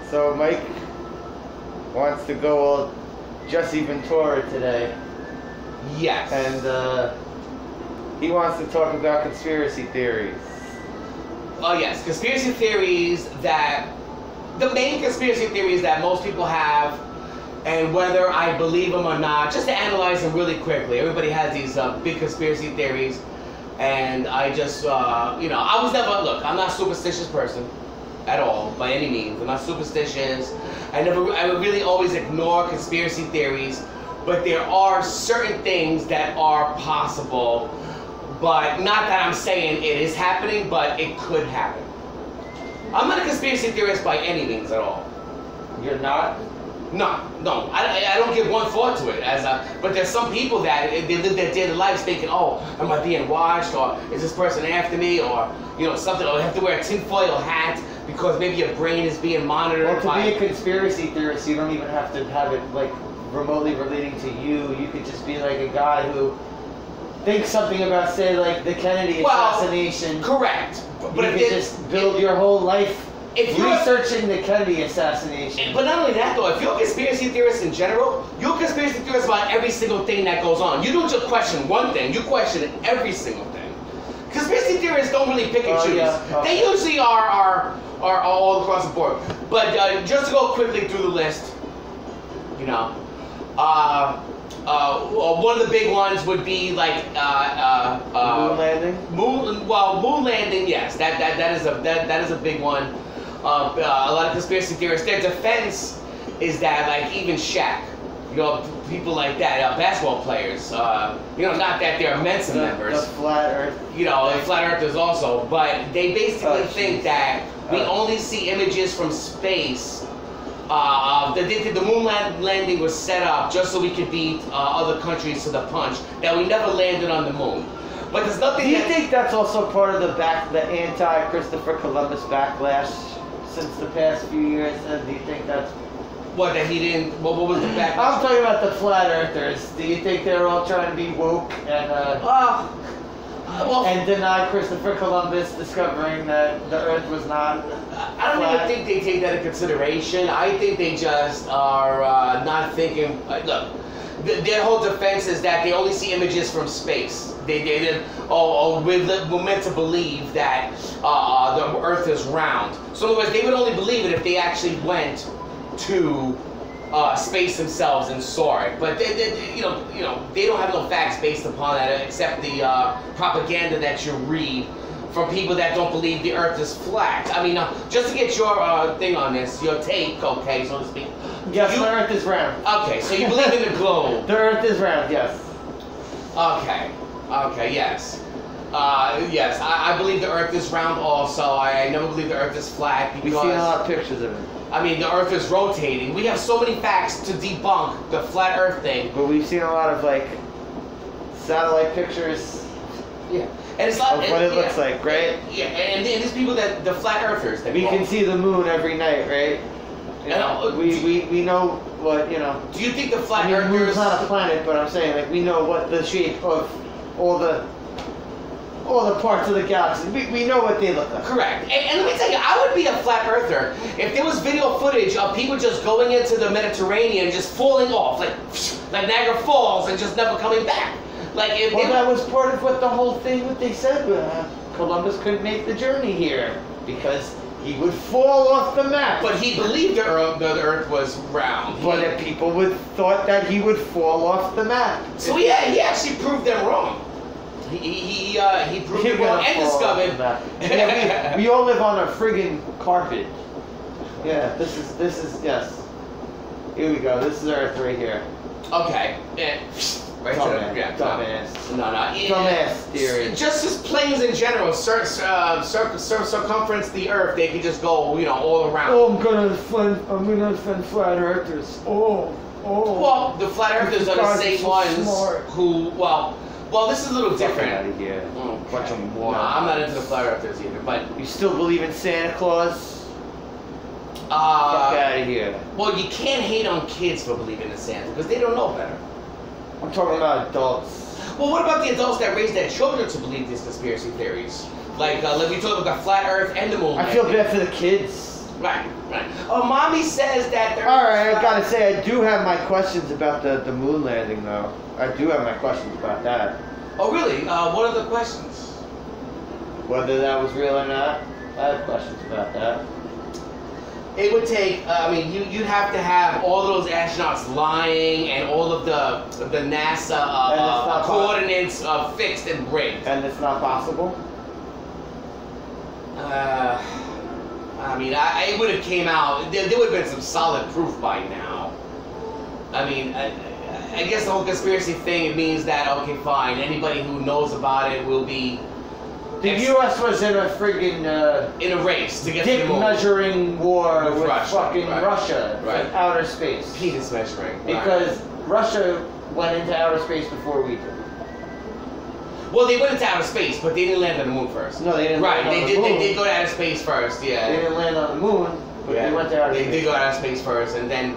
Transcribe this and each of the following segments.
So Mike wants to go all Jesse Ventura today. Yes. And he wants to talk about conspiracy theories. Oh yes, conspiracy theories that... The main conspiracy theories that most people have, and whether I believe them or not, just to analyze them really quickly. Everybody has these big conspiracy theories, and I just, I was never, look, I'm not a superstitious person at all, by any means. I'm not superstitious. I would really always ignore conspiracy theories, but there are certain things that are possible, but not that I'm saying it is happening, but it could happen. I'm not a conspiracy theorist by any means at all. You're not? No. I don't give one thought to it. But there's some people that they live their daily lives thinking, oh, am I being watched, or is this person after me, or something, or I have to wear a tinfoil hat because maybe your brain is being monitored. Well, to be a conspiracy theorist, you don't even have to have it like remotely relating to you. You could just be like a guy who thinks something about, say, like the Kennedy assassination. Correct. But you could just build your whole life researching the Kennedy assassination. But not only that, though, if you're a conspiracy theorist in general, you're a conspiracy theorist about every single thing that goes on. You don't just question one thing, you question every single thing. Conspiracy theorists don't really pick and choose. Yeah. Okay. They usually are all across the board. But just to go quickly through the list, one of the big ones would be like moon landing. Moon landing. Yes, that is a big one. A lot of conspiracy theorists, their defense is that, like, even Shaq, people like that, basketball players, not that they're Mensa members. The flat Earth. The flat earthers also, but they basically think that we only see images from space. The moon landing was set up just so we could beat other countries to the punch, that we never landed on the moon. But there's nothing. Do you think that's also part of the anti-Christopher Columbus backlash since the past few years? And do you think that's what, that he didn't? What was the backlash? I'm talking about the flat earthers. Do you think they're all trying to be woke and and deny Christopher Columbus discovering that the Earth was not? I don't even think they take that into consideration. I think they just are not thinking. Look, their whole defense is that they only see images from space. We're meant to believe that the Earth is round. So in other words, they would only believe it if they actually went to space themselves and saw it. But they don't have no facts based upon that, except the propaganda that you read from people that don't believe the Earth is flat. I mean, just to get your thing on this, your take, okay, so to speak. Yes, the Earth is round. Okay, so you believe in the globe. The Earth is round, yes. Okay, yes. Yes, I believe the Earth is round also. I never believe the Earth is flat because... We've seen a lot of pictures of it. I mean, the Earth is rotating. We have so many facts to debunk the flat Earth thing. But we've seen a lot of, like, satellite pictures. Yeah. And it's not, of what it looks like, right? Yeah, and these people that, the flat earthers. We can see the moon every night, right? We know what, Do you think the flat earthers... earthers... moon's not a planet, but I'm saying, like, we know what the shape of all the parts of the galaxy. We know what they look like. Correct. And let me tell you, I would be a flat earther if there was video footage of people just going into the Mediterranean, just falling off, like Niagara Falls, and just never coming back. That was part of what the whole thing, what they said. Columbus couldn't make the journey here because he would fall off the map. But he believed the Earth was round. But people thought that he would fall off the map. So yeah, he actually proved them wrong. He proved them wrong and discovered. We all live on a friggin' carpet. Yeah, this is yes. Here we go. This is Earth right here. Okay. Yeah. Right, dumbass. Dumbass theory. Just as planes in general, circumference the Earth, they can just go, all around. Oh, I'm gonna offend flat earthers. Well, the flat earthers are the same ones who, well, this is a little different. Get out of here. Bunch of morons. No, I'm not into the flat earthers either, but... You still believe in Santa Claus? Fuck out of here. Well, you can't hate on kids for believing in Santa, because they don't know better. I'm talking about adults. Well, what about the adults that raise their children to believe these conspiracy theories? Like we talk about the flat Earth and the moon. I feel bad for the kids. Right, right. Oh, mommy says that there. Alright, I gotta say, I do have my questions about the moon landing, though. I do have my questions about that. Oh, really? What are the questions? Whether that was real or not, I have questions about that. It would take, I mean, you'd have to have all those astronauts lying and all of the NASA coordinates fixed and rigged. And it's not possible? I mean, it would have came out, there would have been some solid proof by now. I mean, I guess the whole conspiracy thing, it means that, okay, fine, anybody who knows about it will be... The U.S. was in a friggin' in a race to get to the moon. Measuring war with Russia, fucking right. Russia Right. for outer space. Penis measuring. Because Russia went into outer space before we did. Well, they went into outer space, but they didn't land on the moon first. No, they didn't land on the moon. They did go to outer space first, yeah. They didn't land on the moon, but they went to outer space. They did go to outer space first, and then...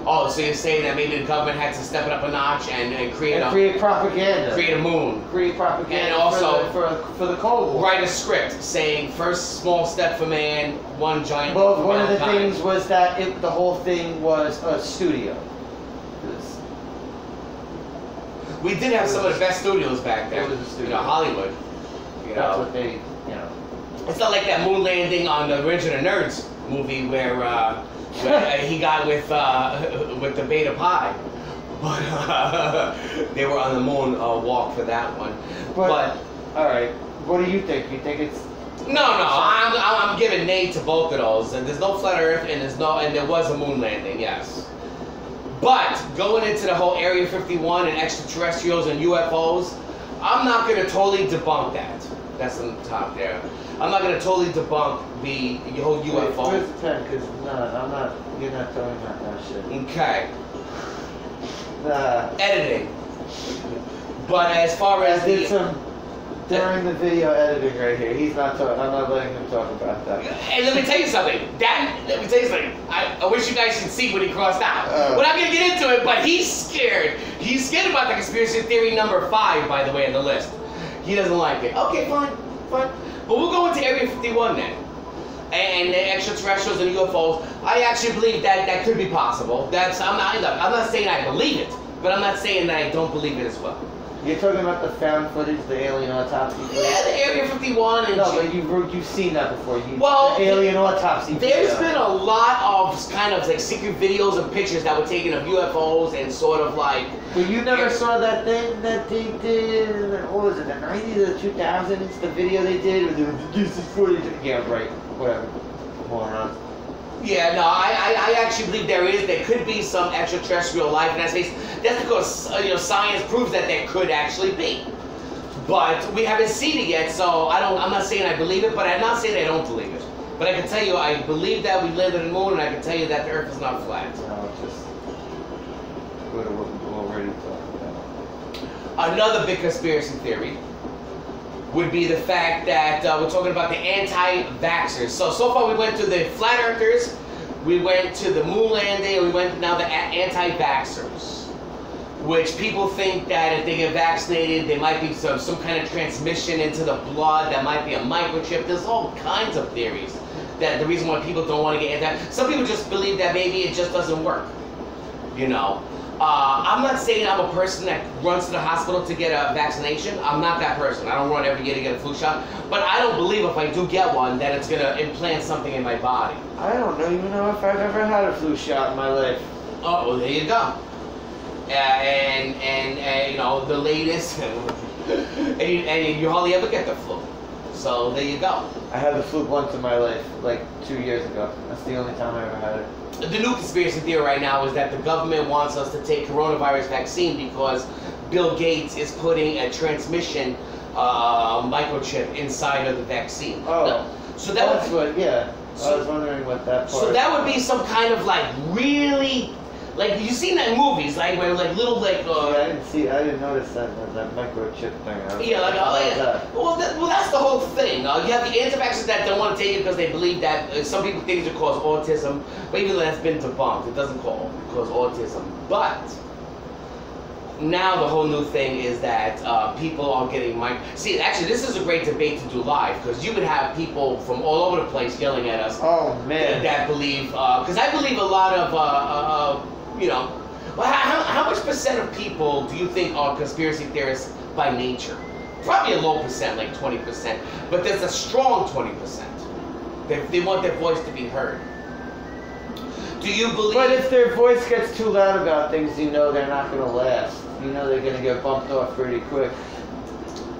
Oh, so you're saying that maybe the government had to step it up a notch and create propaganda. Create a moon. Create propaganda. And also for the Cold War. Write a script saying first small step for man, one giant leap for one of the mankind. things was that the whole thing was a studio. We did have some of the best studios back then. It was a studio. You know, Hollywood. You That's know. what they, you know. It's not like that moon landing on the Revenge of the Nerds movie where he got with the Beta Pi, but they were on the moon walk for that one. But all right, what do you think? You think it's no? I'm giving nay to both of those. And there's no flat Earth, and there was a moon landing, yes. But going into the whole Area 51 and extraterrestrials and UFOs, I'm not going to totally debunk that. That's on the top there. I'm not going to totally debunk the whole UFO. Where's the pen? Because I'm not. You're not talking about that shit. Okay. Editing. But as far as I did some during the video editing right here. He's not talking. I'm not letting him talk about that. Hey, let me tell you something. I wish you guys could see when he crossed out. We're not gonna get into it, but he's scared. He's scared about the conspiracy theory number 5, by the way, on the list. He doesn't like it. Okay, fine. But we'll go into Area 51 then. And the extraterrestrials and UFOs. I actually believe that could be possible. I'm not saying I believe it, but I'm not saying that I don't believe it as well. You're talking about the found footage, the alien autopsy footage? Yeah, the Area 51 and... No, but you've seen that before. Well, the alien autopsy. There's been a lot of kind of like secret videos and pictures that were taken of UFOs and sort of like... But you never saw that thing that they did, what was it, the 90s or the 2000s? The video they did with this is footage. Yeah, right. Whatever. Morons. Yeah, no, I actually believe there could be some extraterrestrial life in that space. That's because science proves that there could actually be, but we haven't seen it yet. So I'm not saying I believe it, but I'm not saying I don't believe it. But I can tell you, I believe that we landed on the moon, and I can tell you that the Earth is not flat. No, it's just what we're already talking about. Another big conspiracy theory would be the fact that we're talking about the anti-vaxxers. So far we went to the flat earthers, we went to the moon landing, and we went now the anti-vaxxers, which people think that if they get vaccinated, there might be some kind of transmission into the blood, that might be a microchip. There's all kinds of theories that the reason why people don't want to get anti. Some people just believe that maybe it just doesn't work, you know. I'm not saying I'm a person that runs to the hospital to get a vaccination. I'm not that person. I don't run every year to get a flu shot. But I don't believe if I do get one that it's going to implant something in my body. I don't even know if I've ever had a flu shot in my life. Oh, well, there you go. And you know, the latest, and you hardly ever get the flu. So there you go. I had the flu once in my life, like 2 years ago. That's the only time I ever had it. The new conspiracy theory right now is that the government wants us to take coronavirus vaccine because Bill Gates is putting a transmission microchip inside of the vaccine. Oh, so that's what. Yeah, I was wondering what that part. So that would be some kind of like really, like you've seen that in movies, like where like little like. Yeah, I didn't notice that microchip thing. Yeah, like well, that's the whole thing. You have the anti-vaxxers that don't want to take it because they believe that some people think it cause autism, but even though that's been debunked, it doesn't cause autism. But now the whole new thing is that people are getting See, actually, this is a great debate to do live because you would have people from all over the place yelling at us. Oh man. That believe because I believe a lot of you know. Well, how much percent of people do you think are conspiracy theorists by nature? Probably a low percent, like 20%. But there's a strong 20%. They want their voice to be heard. Do you believe? But if their voice gets too loud about things, you know they're not going to last. You know they're going to get bumped off pretty quick.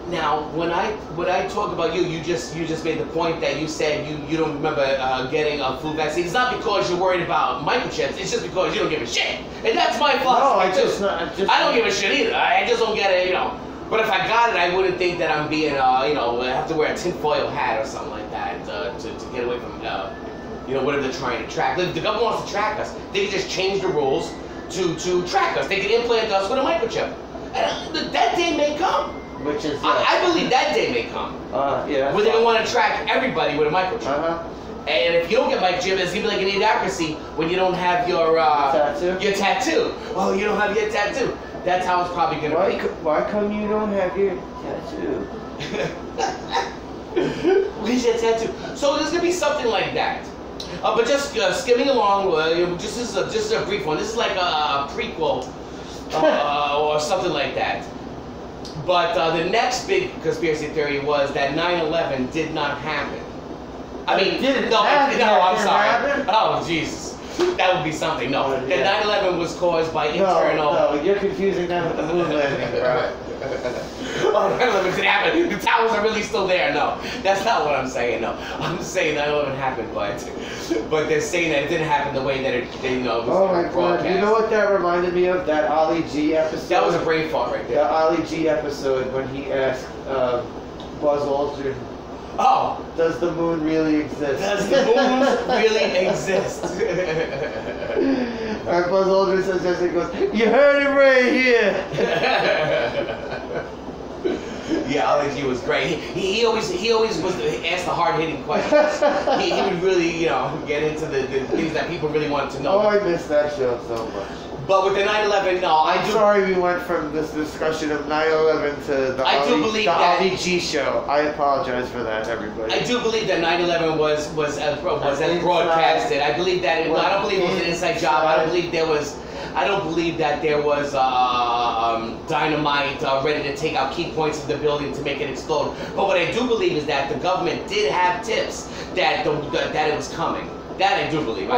Now, when I talk about you, you just made the point that you said you don't remember getting a flu vaccine. It's not because you're worried about microchips. It's just because you don't give a shit, and that's my philosophy too. I don't give a shit either. I just don't get it, you know. But if I got it, I wouldn't think that I'm being, you know, I have to wear a tinfoil hat or something like that to get away from, you know, whatever they're trying to track. If the government wants to track us, they can just change the rules to track us. They can implant us with a microchip, and that day may come. Which is, I believe that day may come. Yeah. Where they're going to want to track everybody with a microchip. And if you don't get microchip, it's going to be like an inaccuracy when you don't have your tattoo. Your tattoo. Oh, you don't have your tattoo. That's how it's probably going to be. Why come you don't have your tattoo? Where's your tattoo? So there's going to be something like that. But just skimming along, just is a brief one. This is like a prequel or something like that. But the next big conspiracy theory was that 9/11 did not happen. I mean, no, I'm sorry. Oh, Jesus. That would be something. No, that 9/11 was caused by internal... No, you're confusing that with the moon landing, bro. Oh, 9/11 didn't happen. The towers are really still there. No, that's not what I'm saying. No, I'm saying 9/11 happened, but they're saying that it didn't happen the way that it was oh my God! You know what that reminded me of? That Ali G episode. That was a brain fart right there. The Ali G episode when he asked Buzz Aldrin, "Oh, does the moon really exist? Does the moon really exist?" And Buzz Aldrin says this, he goes, "You heard it right here." Yeah, Ali G was great. He always was asked the hard-hitting questions. he would really, you know, get into the things that people really wanted to know. Oh, I missed that show so much. But with the 9/11, no, I'm sorry we went from this discussion of 9/11 to the Ali G show. I apologize for that, everybody. I do believe that 9/11 was as broadcasted. I believe that. I don't believe it was an inside job. I don't believe there was. I don't believe that there was dynamite ready to take out key points of the building to make it explode. But what I do believe is that the government did have tips that it was coming. That I do believe.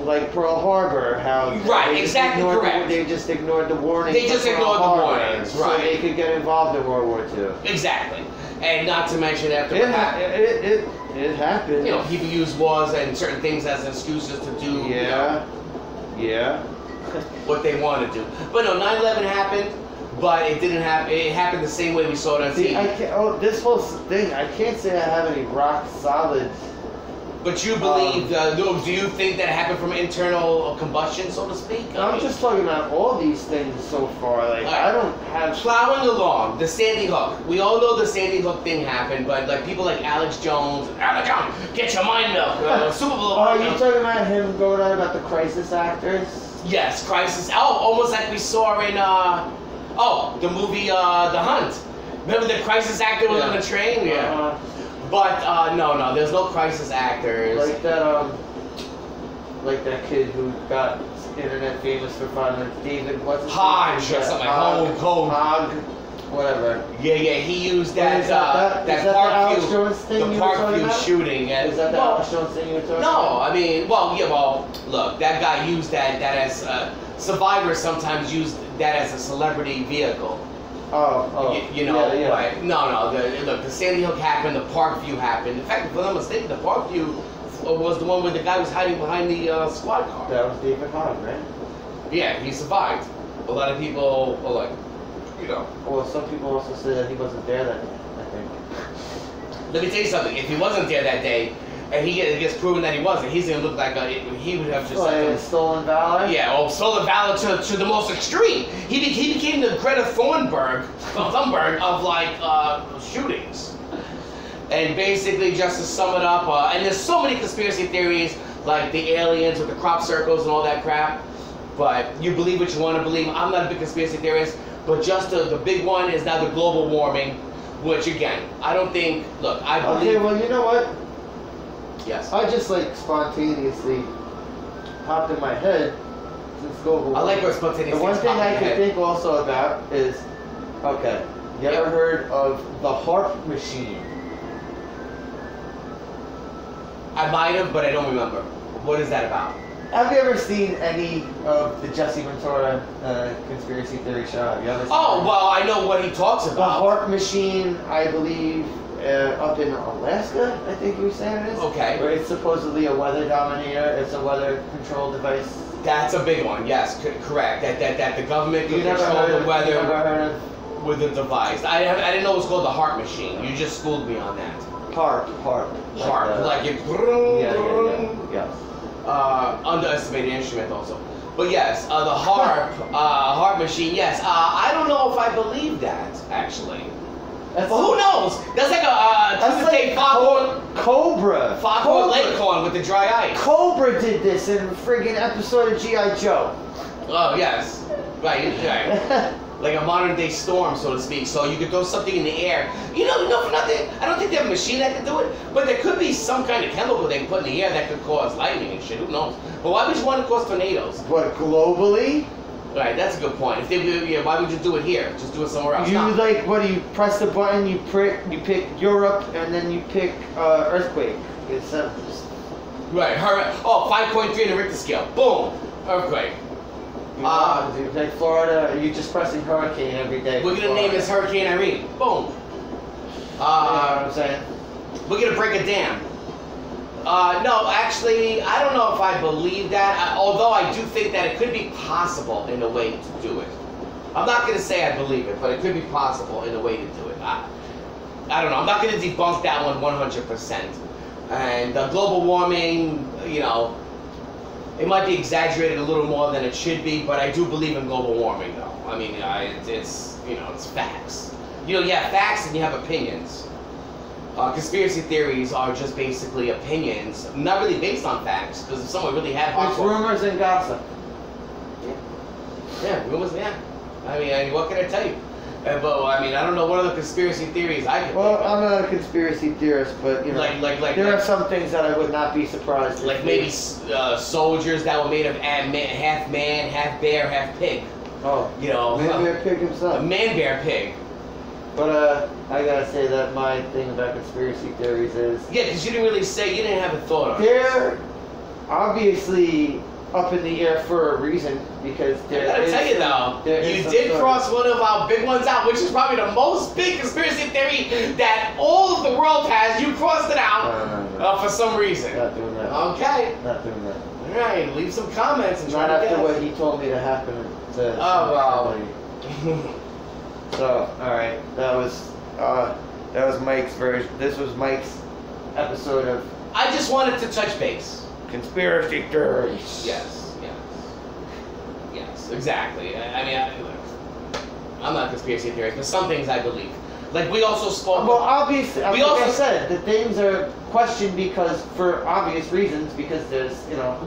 Like Pearl Harbor, how exactly correct. They just ignored the warnings. They just ignored the warnings, so they could get involved in World War II. Exactly, and not to mention after it happened. You know, people use wars and certain things as excuses to do. What they want to do. But no, 9/11 happened, but it didn't happen. It happened the same way we saw it on TV. This whole thing, I can't say I have any rock solid. But you believe, do you think that it happened from internal combustion, so to speak? I'm just talking about all these things so far. Like, I don't have... Plowing along, the Sandy Hook. We all know the Sandy Hook thing happened, but like people like Alex Jones, get your mind milk, Super Bowl. Are you talking about him going on about the crisis actors? Yes, crisis. Oh, almost like we saw in, the movie The Hunt. Remember the crisis actor was on the train? Yeah. But no, there's no crisis actors. Like that kid who got internet famous for 5 minutes. David, what's his Hodge or something. Hogg, whatever. Yeah, he used that Parkview shooting. Is that the Alex Jones thing you were talking about? No, I mean, look, that guy used that as survivors sometimes use that as a celebrity vehicle. You know, right? No. Look, the Sandy Hook happened. The Parkview happened. In fact, if I'm not mistaken, the Parkview was the one where the guy was hiding behind the squad car. That was David Hogg, right? Yeah, he survived. A lot of people are like, you know. Well, some people also say that he wasn't there that day, I think. Let me tell you something. If he wasn't there that day, and he gets proven that he wasn't, he's gonna look like he would have just stolen valor. Yeah, stolen valor to the most extreme. He became the Greta Thunberg of like shootings. And basically, just to sum it up, and there's so many conspiracy theories like the aliens with the crop circles and all that crap. But you believe what you want to believe. I'm not a big conspiracy theorist, but just the big one is now the global warming, which again, I don't think, look, I believe... Okay, well, you know what? Yes. I just like spontaneously popped in my head since global warming. I like where spontaneously The one thing I can could think also about is, okay, you ever heard of the HARP machine? I might have, but I don't remember. What is that about? Have you ever seen any of the Jesse Ventura conspiracy theory show? Have you ever seen Oh, well, I know what he talks the about. HARP machine, I believe, up in Alaska, I think you were saying it is. Okay. Where it's supposedly a weather dominator. It's a weather control device. That's a big one, yes, correct. That the government can You never control heard the of, weather you never heard of with a device. I didn't know it was called the heart machine. You just schooled me on that. HARP. Heart, like it. Yeah. Underestimated instrument also. But yes, the harp machine, yes. I don't know if I believe that, actually. That's Well, who knows? That's like That's like Cobra. Foghorn Leghorn with the dry ice. Cobra did this in a friggin' episode of G.I. Joe. Oh, yes. Right. Like a modern day storm, so to speak. So you could throw something in the air. You know, for nothing. I don't think they have a machine that can do it, but there could be some kind of chemical they can put in the air that could cause lightning and shit. Who knows? But why would you want to cause tornadoes? What, globally? Right, that's a good point. If they, why would you do it here? Just do it somewhere else. You like, what do you press the button? You pick Europe, and then you pick earthquake. It's right. 5.3 in the Richter scale. Boom, earthquake. You pick Florida. You're just pressing hurricane every day. We're gonna name this Hurricane Irene. Boom. You know what I'm saying? We're gonna break a dam. No, actually, I don't know if I believe that. Although I do think that it could be possible in a way to do it. I'm not gonna say I believe it, but it could be possible in a way to do it. I don't know. I'm not gonna debunk that one 100%. And global warming, you know, it might be exaggerated a little more than it should be, but I do believe in global warming, though. I mean, it's it's facts. You have facts and you have opinions. Conspiracy theories are just basically opinions, not really based on facts, because if someone really had It's rumors and gossip. Yeah, rumors, yeah. I mean, what can I tell you? But I mean, I don't know what other conspiracy theories I could. Well, I'm not a conspiracy theorist, but you know, there are some things that I would not be surprised. Like maybe soldiers that were made of half man, half bear, half pig. Oh, man, bear, pig himself. A man, bear, pig. But I gotta say that my thing about conspiracy theories is because you didn't have a thought on it. They're obviously up in the air for a reason, because I gotta tell you though, you did cross one of our big ones out, which is probably the most big conspiracy theory that all of the world has. You crossed it out for some reason. Not doing that. Okay. Not doing that. All right, leave some comments and try Not to after guess. what he told me to happen to. Oh well. So, all right, that was Mike's version. This was Mike's episode of. I just wanted to touch base. Conspiracy theories. Yes, exactly. I mean, I'm not a conspiracy theorist, but some things I believe. Like we also spoke. Well, obviously, like I said, the things are questioned for obvious reasons, because there's,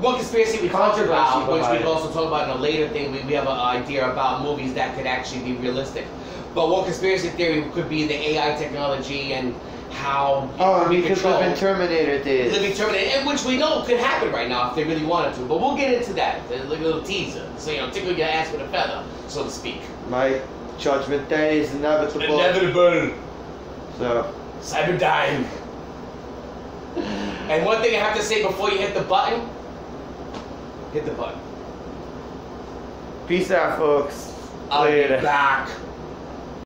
one conspiracy we talked about, which we behind can also talk about in a later thing. We have an idea about movies that could actually be realistic. But one conspiracy theory could be the AI technology and how we could live in Terminator days. Living Terminator, and which we know could happen right now if they really wanted to. But we'll get into that. Like a little teaser. So, tickle your ass with a feather, so to speak. My Judgment Day is inevitable. Inevitable. So. Cyberdyne. And one thing I have to say before you hit the button. Hit the button. Peace out, folks. I'll Later. be back.